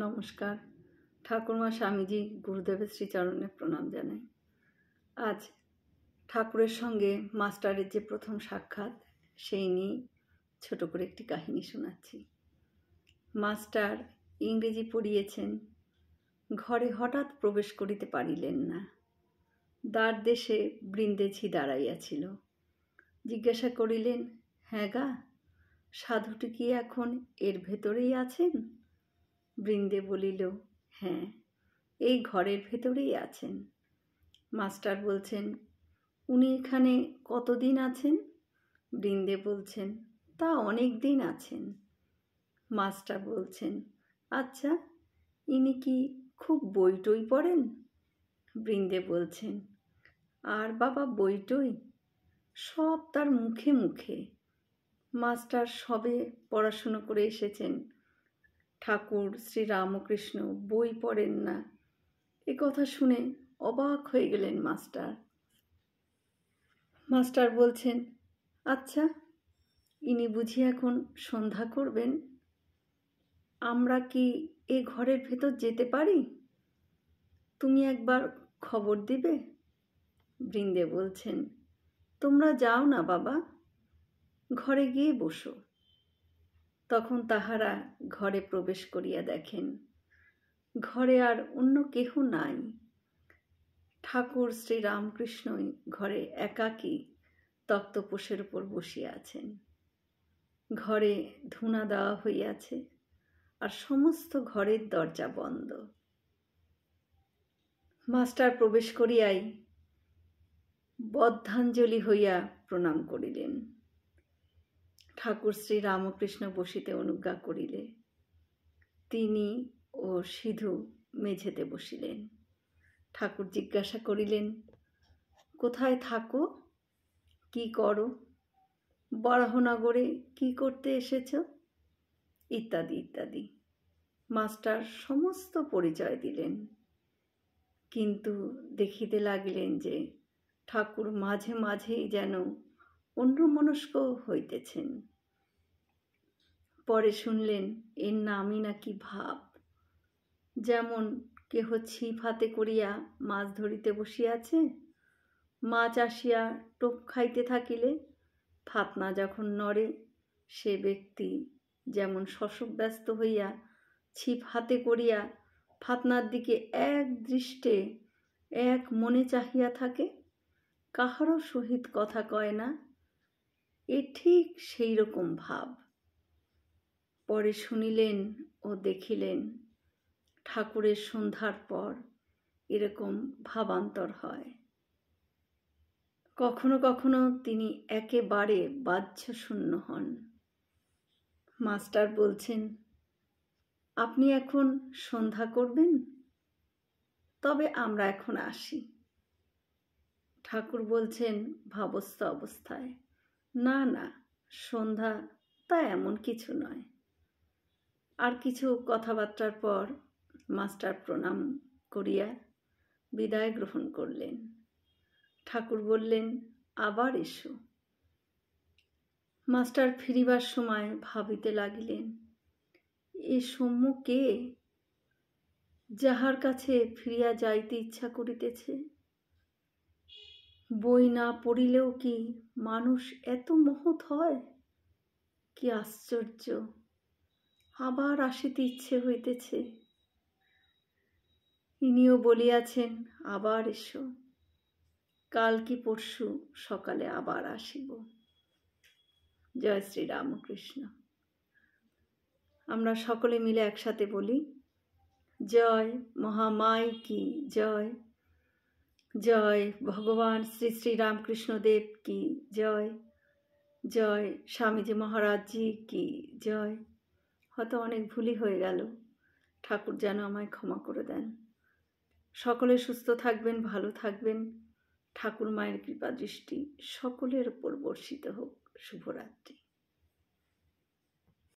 নমস্কার। ঠাকুরমা স্বামীজি গুরুদেবের শ্রীচরণে প্রণাম জানাই। আজ ঠাকুরের সঙ্গে মাস্টারের যে প্রথম সাক্ষাৎ সেই নিয়ে ছোট করে একটি কাহিনী শোনাচ্ছি। মাস্টার ইংরেজি পড়িয়েছেন, ঘরে হঠাৎ প্রবেশ করিতে পারিলেন না। দ্বার দেশে বৃন্দেঝি দাঁড়াইয়াছিল। জিজ্ঞাসা করিলেন, হ্যাঁ গা, সাধুটি কি এখন এর ভেতরেই আছেন? বৃন্দে বলিল, হ্যাঁ, এই ঘরের ভেতরেই আছেন। মাস্টার বলছেন, উনি এখানে কতদিন আছেন? বৃন্দে বলছেন, তা অনেক দিন আছেন। মাস্টার বলছেন, আচ্ছা, ইনি কি খুব বই টই পড়েন? বৃন্দে বলছেন, আর বাবা বই টই, সব তার মুখে মুখে। মাস্টার সবে পড়াশুনো করে এসেছেন, ঠাকুর শ্রীরামকৃষ্ণ বই পড়েন না, এ কথা শুনে অবাক হয়ে গেলেন মাস্টার। মাস্টার বলছেন, আচ্ছা, ইনি বুঝি এখন সন্ধ্যা করবেন? আমরা কি এ ঘরের ভেতর যেতে পারি? তুমি একবার খবর দিবে? বৃন্দে বলছেন, তোমরা যাও না বাবা, ঘরে গিয়ে বসো। তখন তাহারা ঘরে প্রবেশ করিয়া দেখেন, ঘরে আর অন্য কেহ নাই। ঠাকুর শ্রীরামকৃষ্ণই ঘরে একাকী তক্তপোষের উপর বসিয়া আছেন। ঘরে ধূনা দেওয়া হইয়াছে, আর সমস্ত ঘরের দরজা বন্ধ। মাস্টার প্রবেশ করিয়াই বদ্ধাঞ্জলি হইয়া প্রণাম করিলেন। ঠাকুর শ্রীরামকৃষ্ণ বসিতে অনুজ্ঞা করিলে তিনি ও সিধু মেঝেতে বসিলেন। ঠাকুর জিজ্ঞাসা করিলেন, কোথায় থাকো, কি করো, বরাহনগরে কি করতে এসেছ, ইত্যাদি ইত্যাদি। মাস্টার সমস্ত পরিচয় দিলেন, কিন্তু দেখিতে লাগিলেন যে ঠাকুর মাঝে মাঝেই যেন অন্যমনস্ক হইতেছেন। পরে শুনলেন এর নামই নাকি ভাব। যেমন কেহ ছিপ হাতে করিয়া মাছ ধরিতে বসিয়াছে, মাছ আসিয়া টোপ খাইতে থাকিলে ফাতনা যখন নড়ে, সে ব্যক্তি যেমন শশব্যস্ত হইয়া ছিপ হাতে করিয়া ফাতনার দিকে এক দৃষ্টে এক মনে চাহিয়া থাকে, কাহারও সহিত কথা কয় না, এ ঠিক সেই রকম ভাব। পরে শুনিলেন ও দেখিলেন ঠাকুরের সন্ধ্যার পর এরকম ভাবান্তর হয়। কখনো কখনো তিনি একেবারে বাহ্যশূন্য হন। মাস্টার বলছেন, আপনি এখন সন্ধ্যা করবেন? তবে আমরা এখন আসি। ঠাকুর বলছেন ভাবস্থ অবস্থায়, না না, সন্ধ্যা তা এমন কিছু নয়। আর কিছু কথাবার্তার পর মাস্টার প্রণাম করিয়া বিদায় গ্রহণ করলেন। ঠাকুর বললেন, আবার এসো। মাস্টার ফিরিবার সময় ভাবিতে লাগিলেন, এ সৌম্য কে, যাহার কাছে ফিরিয়া যাইতে ইচ্ছা করিতেছে? বই না পড়িলেও কি মানুষ এত মহৎ হয়? কি আশ্চর্য, আবার আসিতে ইচ্ছে হইতেছে। ইনিও বলিয়াছেন, আবার এসো, কাল কি পরশু সকালে আবার আসিব। জয় শ্রী রামকৃষ্ণ। আমরা সকলে মিলে একসাথে বলি, জয় মহামাই কি জয়, জয় ভগবান শ্রী শ্রী রামকৃষ্ণদেব কি জয়, জয় স্বামীজি মহারাজজি কি জয়। হয়তো অনেক ভুলই হয়ে গেল, ঠাকুর যেন আমায় ক্ষমা করে দেন। সকলে সুস্থ থাকবেন, ভালো থাকবেন। ঠাকুর মায়ের কৃপা দৃষ্টি সকলের উপর বর্ষিত হোক। শুভরাত্রি।